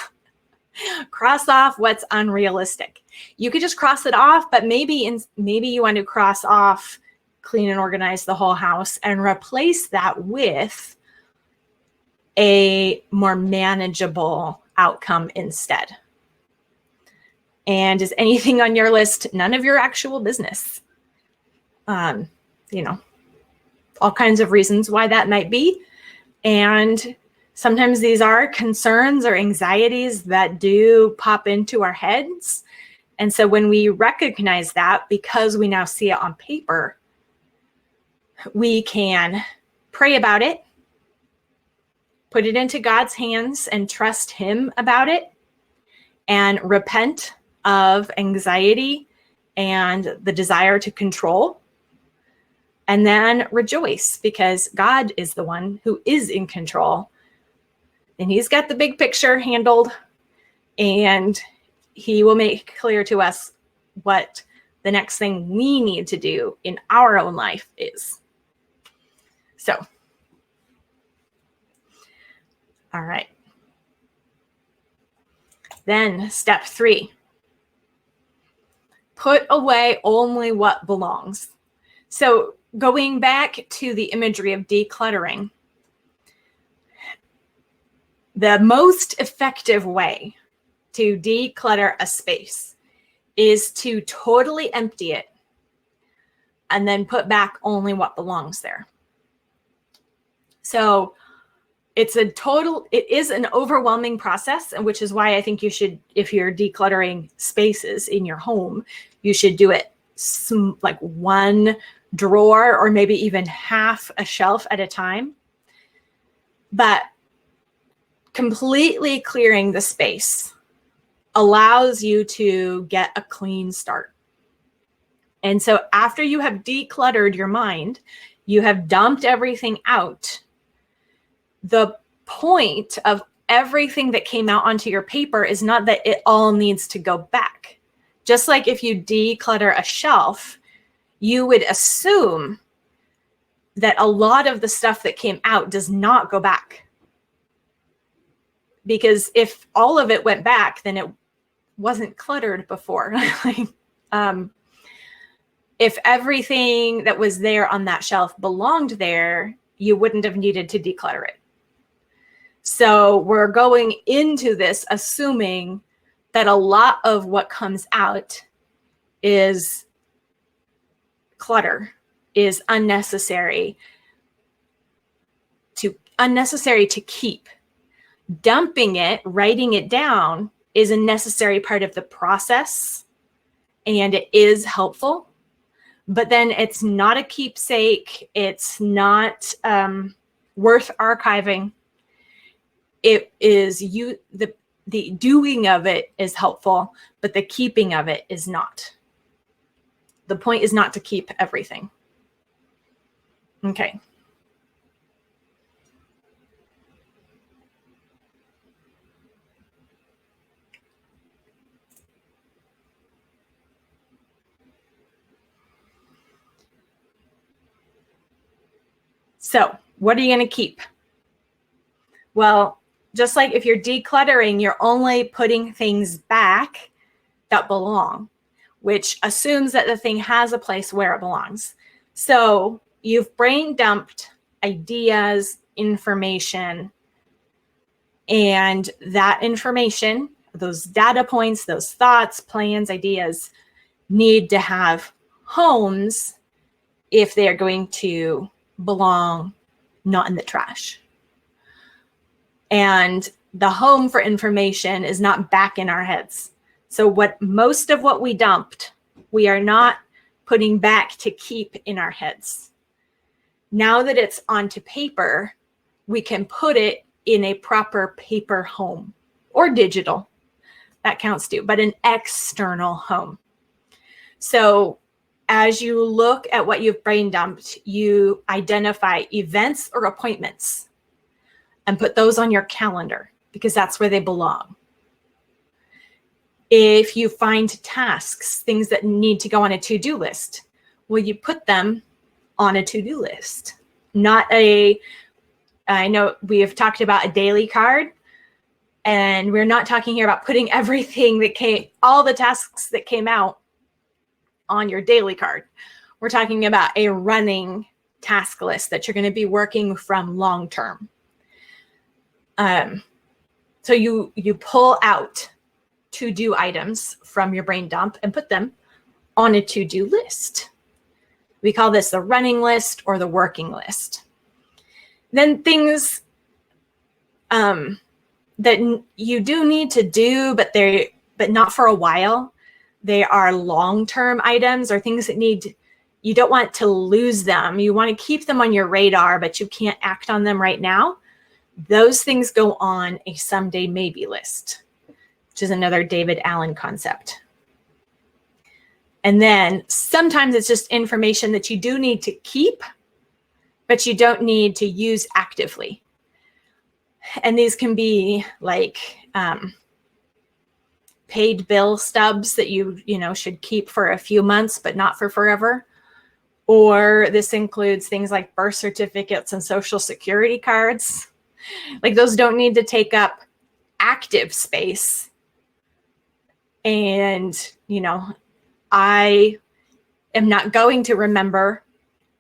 Cross off what's unrealistic. You could just cross it off, but maybe you want to cross off clean and organize the whole house and replace that with a more manageable outcome instead. And is anything on your list none of your actual business? You know, all kinds of reasons why that might be. And sometimes these are concerns or anxieties that do pop into our heads. And so when we recognize that, because we now see it on paper, we can pray about it, put it into God's hands and trust Him about it, and repent of anxiety and the desire to control. And then rejoice, because God is the one who is in control. And He's got the big picture handled, and He will make clear to us what the next thing we need to do in our own life is. So, all right. Then step 3, put away only what belongs. So going back to the imagery of decluttering, the most effective way to declutter a space is to totally empty it and then put back only what belongs there. So it is an overwhelming process, and which is why I think you should, if you're decluttering spaces in your home, you should do it like one drawer or maybe even half a shelf at a time. But completely clearing the space allows you to get a clean start. And so after you have decluttered your mind, you have dumped everything out. The point of everything that came out onto your paper is not that it all needs to go back. Just like if you declutter a shelf, you would assume that a lot of the stuff that came out does not go back. Because if all of it went back, then it wasn't cluttered before. If everything that was there on that shelf belonged there, you wouldn't have needed to declutter it. So we're going into this assuming that a lot of what comes out is clutter, is unnecessary to keep. Dumping it, writing it down, is a necessary part of the process, and it is helpful. But then it's not a keepsake. It's not worth archiving. It is the doing of it is helpful, but the keeping of it is not. The point is not to keep everything. Okay. So, what are you going to keep? Well, just like if you're decluttering, you're only putting things back that belong, which assumes that the thing has a place where it belongs. So you've brain dumped ideas, information, and that information, those data points, those thoughts, plans, ideas, need to have homes if they're going to belong not in the trash. And the home for information is not back in our heads. So most of what we dumped, we are not putting back to keep in our heads. Now that it's onto paper, we can put it in a proper paper home, or digital. That counts too, but an external home. So as you look at what you've brain dumped, you identify events or appointments and put those on your calendar, because that's where they belong. If you find tasks, things that need to go on a to-do list, well, you put them on a to-do list. I know we have talked about a daily card, and we're not talking here about putting everything all the tasks that came out on your daily card. We're talking about a running task list that you're going to be working from long term. So you pull out to-do items from your brain dump and put them on a to-do list. We call this the running list or the working list. Then things that you do need to do, but not for a while. They are long-term items or things that you don't want to lose them. You want to keep them on your radar, but you can't act on them right now. Those things go on a someday maybe list, which is another David Allen concept. And then sometimes it's just information that you do need to keep, but you don't need to use actively. And these can be like paid bill stubs that you should keep for a few months, but not for forever. Or this includes things like birth certificates and social security cards. Like those don't need to take up active space. And, I am not going to remember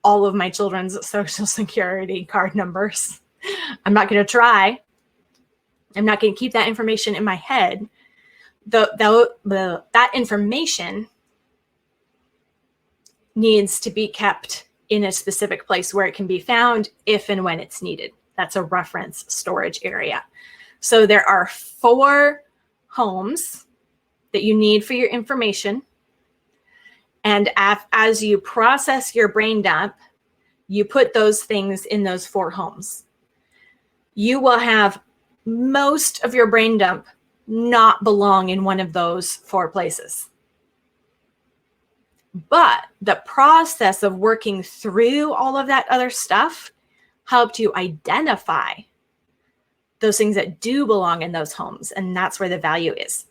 all of my children's social security card numbers. I'm not going to try. I'm not going to keep that information in my head. That information needs to be kept in a specific place where it can be found if and when it's needed. That's a reference storage area. So there are 4 homes that you need for your information. And as you process your brain dump, you put those things in those 4 homes. You will have most of your brain dump not belong in one of those 4 places. But the process of working through all of that other stuff helped you identify those things that do belong in those homes. And that's where the value is.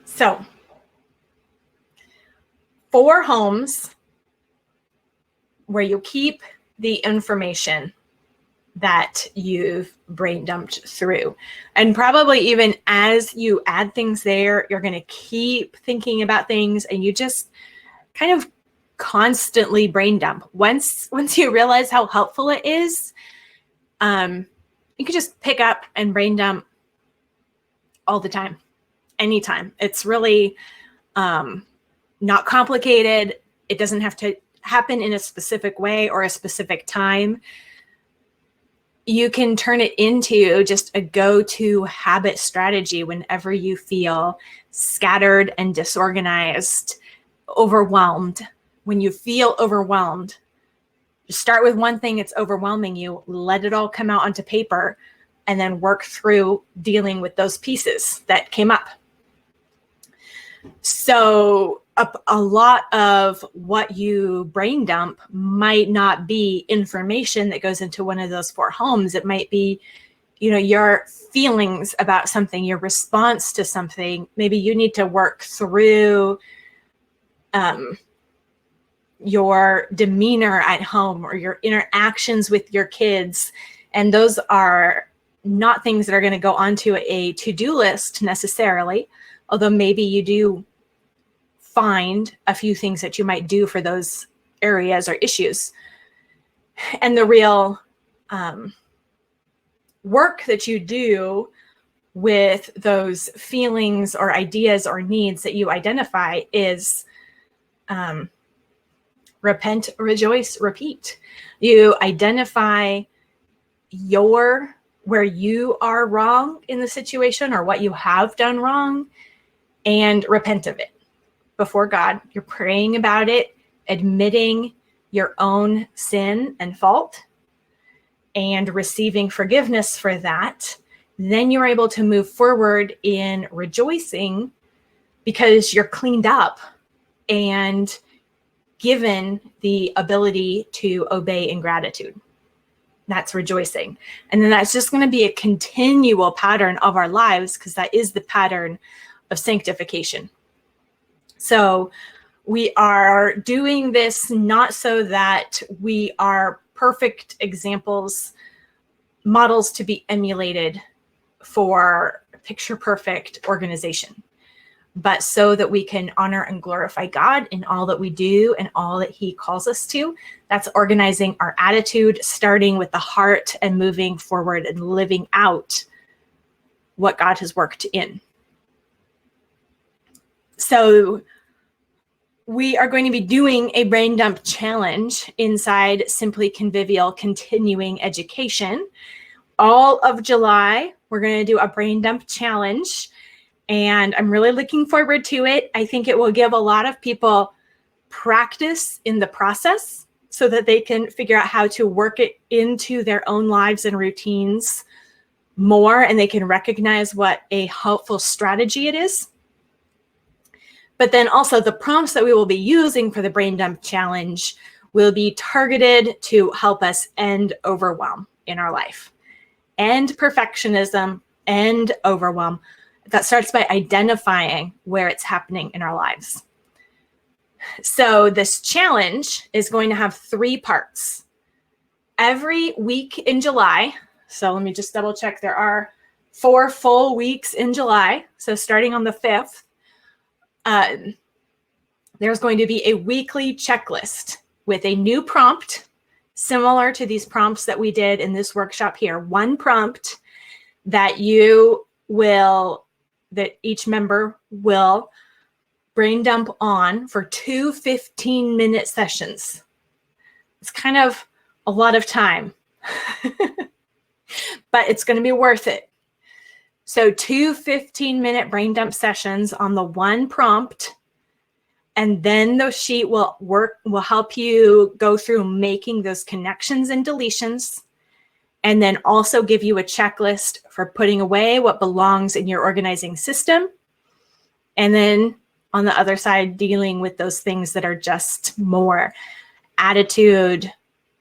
So 4 homes where you keep the information that you've brain dumped through. And probably even as you add things there, you're going to keep thinking about things and you just kind of constantly brain dump. Once you realize how helpful it is, you can just pick up and brain dump all the time, anytime. It's really not complicated. It doesn't have to happen in a specific way or a specific time. You can turn it into just a go-to habit strategy whenever you feel scattered and disorganized, overwhelmed. When you feel overwhelmed, just start with one thing that's overwhelming you, let it all come out onto paper, and then work through dealing with those pieces that came up. So a lot of what you brain dump might not be information that goes into one of those 4 homes. It might be, your feelings about something, your response to something. Maybe you need to work through your demeanor at home or your interactions with your kids. And those are not things that are going to go onto a to-do list necessarily, although maybe you do find a few things that you might do for those areas or issues. And the real work that you do with those feelings or ideas or needs that you identify is repent, rejoice, repeat. You identify where you are wrong in the situation or what you have done wrong and repent of it before God. You're praying about it, admitting your own sin and fault and receiving forgiveness for that. Then you're able to move forward in rejoicing because you're cleaned up and given the ability to obey in gratitude. That's rejoicing. And then that's just going to be a continual pattern of our lives because that is the pattern of sanctification. So we are doing this not so that we are perfect examples models to be emulated for picture perfect organization, but so that we can honor and glorify God in all that we do and all that He calls us to. That's organizing our attitude, starting with the heart and moving forward and living out what God has worked in. So we are going to be doing a brain dump challenge inside Simply Convivial Continuing Education. All of July, we're going to do a brain dump challenge, and I'm really looking forward to it. I think it will give a lot of people practice in the process so that they can figure out how to work it into their own lives and routines more, and they can recognize what a helpful strategy it is. But then also the prompts that we will be using for the brain dump challenge will be targeted to help us end overwhelm in our life. End perfectionism, end overwhelm. That starts by identifying where it's happening in our lives. So this challenge is going to have 3 parts. Every week in July, so let me just double check, there are 4 full weeks in July. So starting on the 5th, there's going to be a weekly checklist with a new prompt, similar to these prompts that we did in this workshop here. One prompt that each member will brain dump on for 2 15-minute sessions. It's kind of a lot of time, but it's going to be worth it. So 2 15-minute brain dump sessions on the one prompt, and then the sheet will help you go through making those connections and deletions, and then also give you a checklist for putting away what belongs in your organizing system. And then on the other side, dealing with those things that are just more attitude,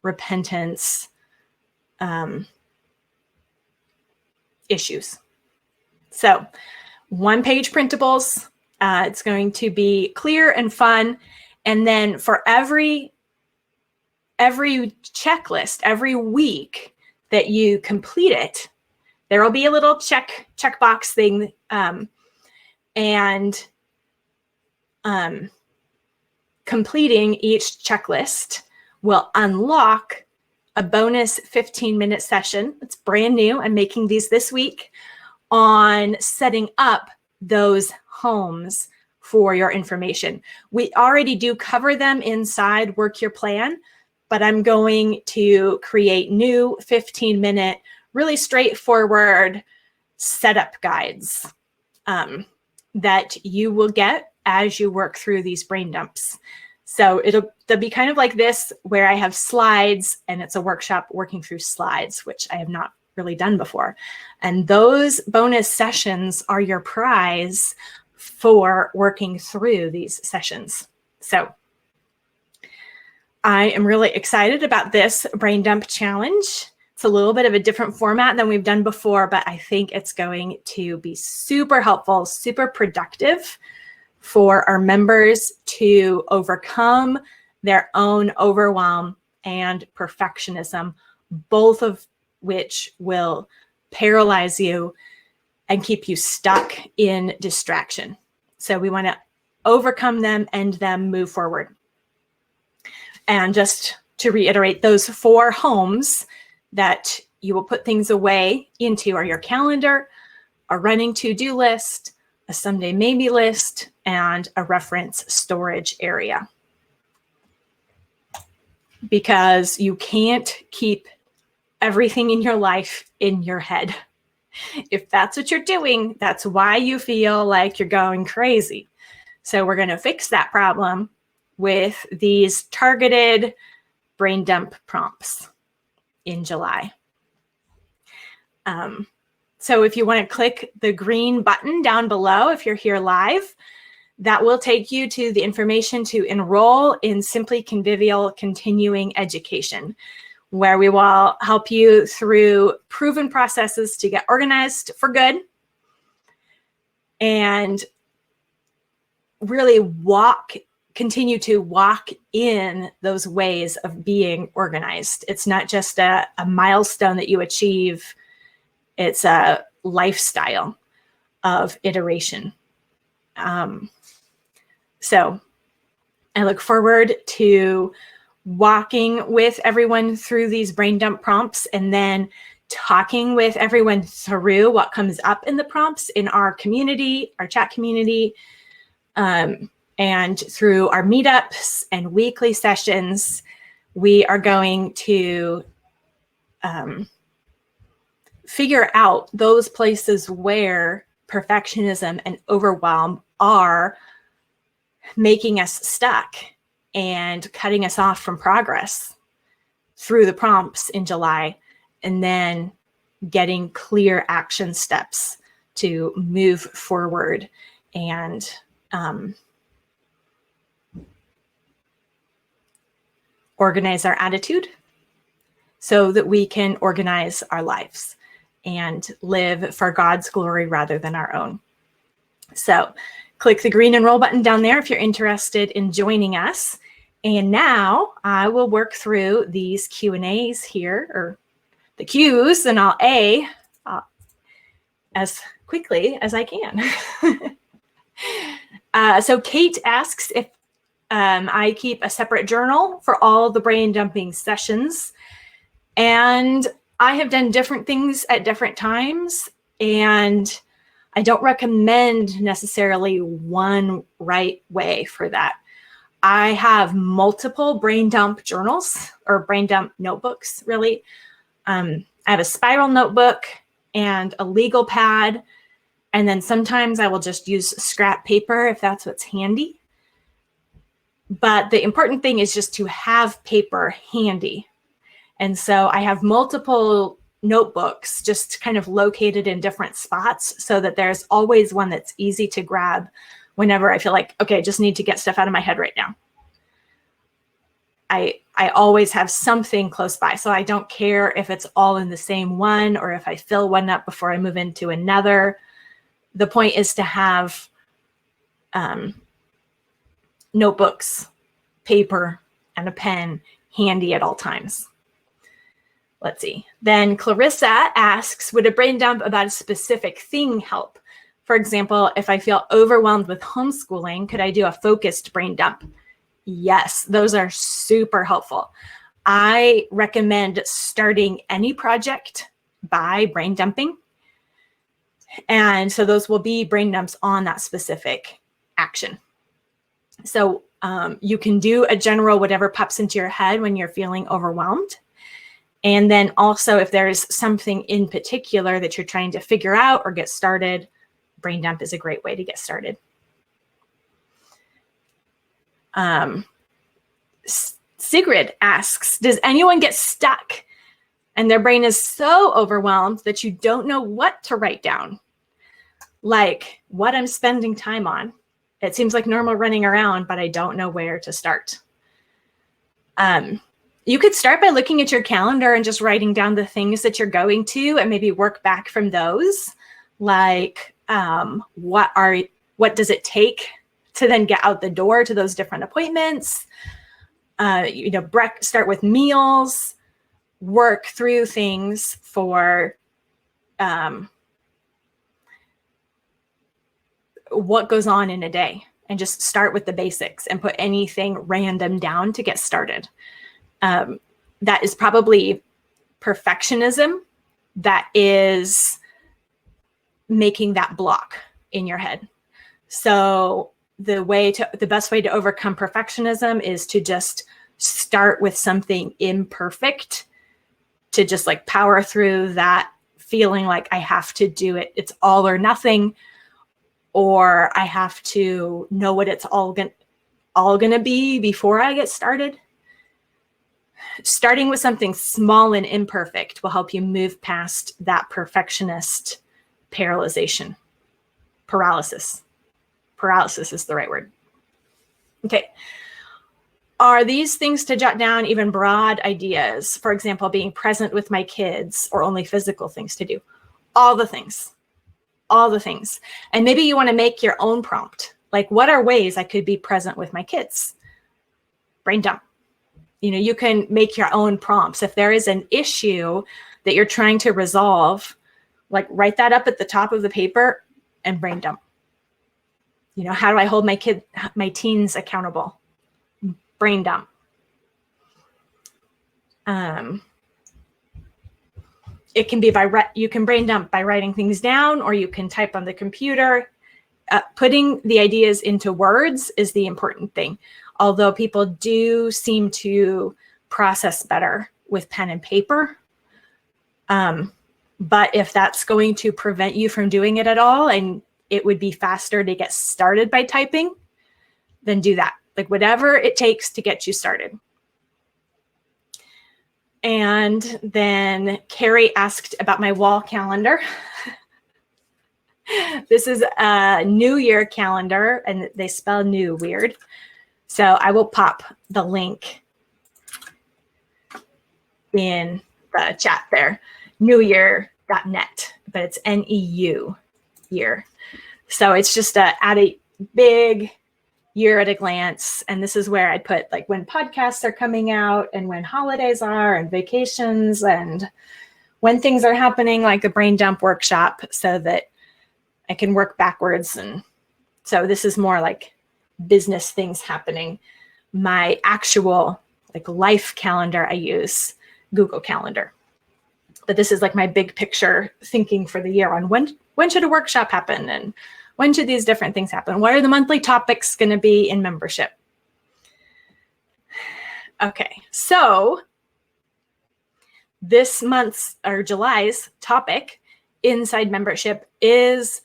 repentance, issues. So 1-page printables. It's going to be clear and fun. And then for every checklist, every week that you complete it, there will be a little checkbox thing, and completing each checklist will unlock a bonus 15-minute session. It's brand new. I'm making these this week on setting up those homes for your information. We already do cover them inside Work Your Plan, but I'm going to create new 15-minute, really straightforward setup guides that you will get as you work through these brain dumps. So they'll be kind of like this, where I have slides, and it's a workshop working through slides, which I have not really done before. And those bonus sessions are your prize for working through these sessions. So I am really excited about this brain dump challenge. It's a little bit of a different format than we've done before, but I think it's going to be super helpful, super productive for our members to overcome their own overwhelm and perfectionism, both of which will paralyze you and keep you stuck in distraction. So we want to overcome them, end them, move forward. And just to reiterate, those 4 homes that you will put things away into are your calendar, a running to-do list, a someday maybe list, and a reference storage area. Because you can't keep everything in your life in your head. If that's what you're doing, that's why you feel like you're going crazy. So we're going to fix that problem with these targeted brain dump prompts in July. So if you want to click the green button down below, if you're here live, that will take you to the information to enroll in Simply Convivial Continuing Education, where we will help you through proven processes to get organized for good and really walk continue to walk in those ways of being organized. It's not just a milestone that you achieve. It's a lifestyle of iteration. So I look forward to walking with everyone through these brain dump prompts and then talking with everyone through what comes up in the prompts in our community, our chat community, and through our meetups and weekly sessions. We are going to figure out those places where perfectionism and overwhelm are making us stuck and cutting us off from progress through the prompts in July, and then getting clear action steps to move forward and organize our attitude so that we can organize our lives and live for God's glory rather than our own. So click the green enroll button down there if you're interested in joining us. And now I will work through these Q&As here, or the Q's, and I'll as quickly as I can. So Kate asks if I keep a separate journal for all the brain dumping sessions. And I have done different things at different times, and I don't recommend necessarily one right way for that. I have multiple brain dump journals, or brain dump notebooks, really. I have a spiral notebook and a legal pad, and then sometimes I will just use scrap paper if that's what's handy. But the important thing is just to have paper handy. And so I have multiple notebooks just kind of located in different spots so that there's always one that's easy to grab whenever I feel like, okay, I just need to get stuff out of my head right now. I always have something close by. So I don't care if it's all in the same one or if I fill one up before I move into another. The point is to have notebooks, paper, and a pen handy at all times. Let's see. Then Clarissa asks, would a brain dump about a specific thing help? For example, if I feel overwhelmed with homeschooling, could I do a focused brain dump? Yes, those are super helpful. I recommend starting any project by brain dumping. And so those will be brain dumps on that specific action. So you can do a general whatever pops into your head when you're feeling overwhelmed. And then also if there's something in particular that you're trying to figure out or get started, brain dump is a great way to get started. Sigrid asks, does anyone get stuck and their brain is so overwhelmed that you don't know what to write down? Like what I'm spending time on. It seems like normal running around, but I don't know where to start. You could start by looking at your calendar and just writing down the things that you're going to and maybe work back from those. Like what does it take to then get out the door to those different appointments? Start with meals, work through things for what goes on in a day, and just start with the basics and put anything random down to get started. That is probably perfectionism that is making that block in your head. So the best way to overcome perfectionism is to just start with something imperfect, to just like power through that feeling like I have to do it. It's all or nothing, or I have to know what it's all gonna be before I get started. Starting with something small and imperfect will help you move past that perfectionist paralysis. Paralysis is the right word. Okay. Are these things to jot down, even broad ideas? For example, being present with my kids, or only physical things to do? All the things. And maybe you want to make your own prompt Like, what are ways I could be present with my kids? Brain dump. You can make your own prompts. If there is an issue that you're trying to resolve, like write that up at the top of the paper and brain dump. How do I hold my teens accountable? Brain dump. It can be you can brain dump by writing things down, or you can type on the computer. Putting the ideas into words is the important thing. Although people do seem to process better with pen and paper. But if that's going to prevent you from doing it at all, and it would be faster to get started by typing, then do that. Like, whatever it takes to get you started. And then Carrie asked about my wall calendar. This is a New Year calendar, and they spell new weird. So I will pop the link in the chat there, newyear.net, but it's NEU year. So it's just at a big year at a glance. And this is where I put like when podcasts are coming out and when holidays are and vacations and when things are happening, like the brain dump workshop, so that I can work backwards. And so this is more like business things happening. My actual like life calendar, I use Google Calendar. But this is like my big picture thinking for the year on when should a workshop happen, and when should these different things happen? What are the monthly topics going to be in membership? Okay, so this month's or July's topic inside membership is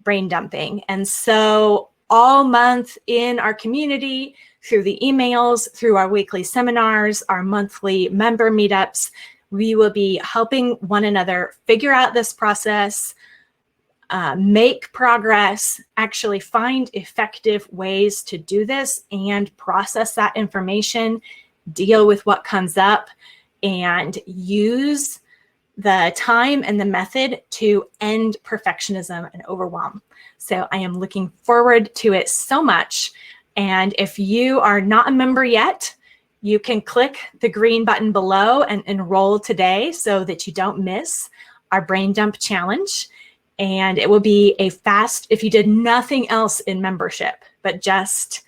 brain dumping. And so all month in our community, through the emails, through our weekly seminars, our monthly member meetups, we will be helping one another figure out this process, make progress, actually find effective ways to do this and process that information, deal with what comes up, and use the time and the method to end perfectionism and overwhelm. So I am looking forward to it so much. And if you are not a member yet, you can click the green button below and enroll today so that you don't miss our brain dump challenge. And it will be a fast, if you did nothing else in membership, but just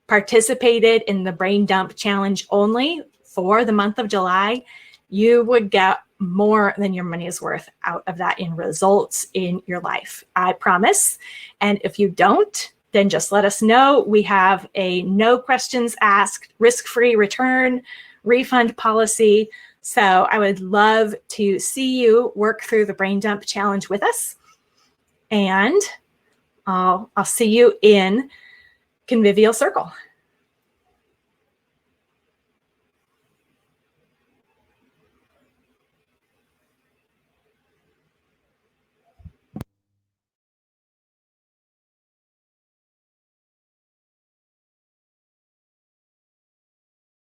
participated in the brain dump challenge only for the month of July, you would get more than your money's worth out of that in results in your life. I promise. And if you don't, then just let us know. We have a no questions asked, risk-free return, refund policy. So I would love to see you work through the brain dump challenge with us. And I'll see you in Convivial Circle.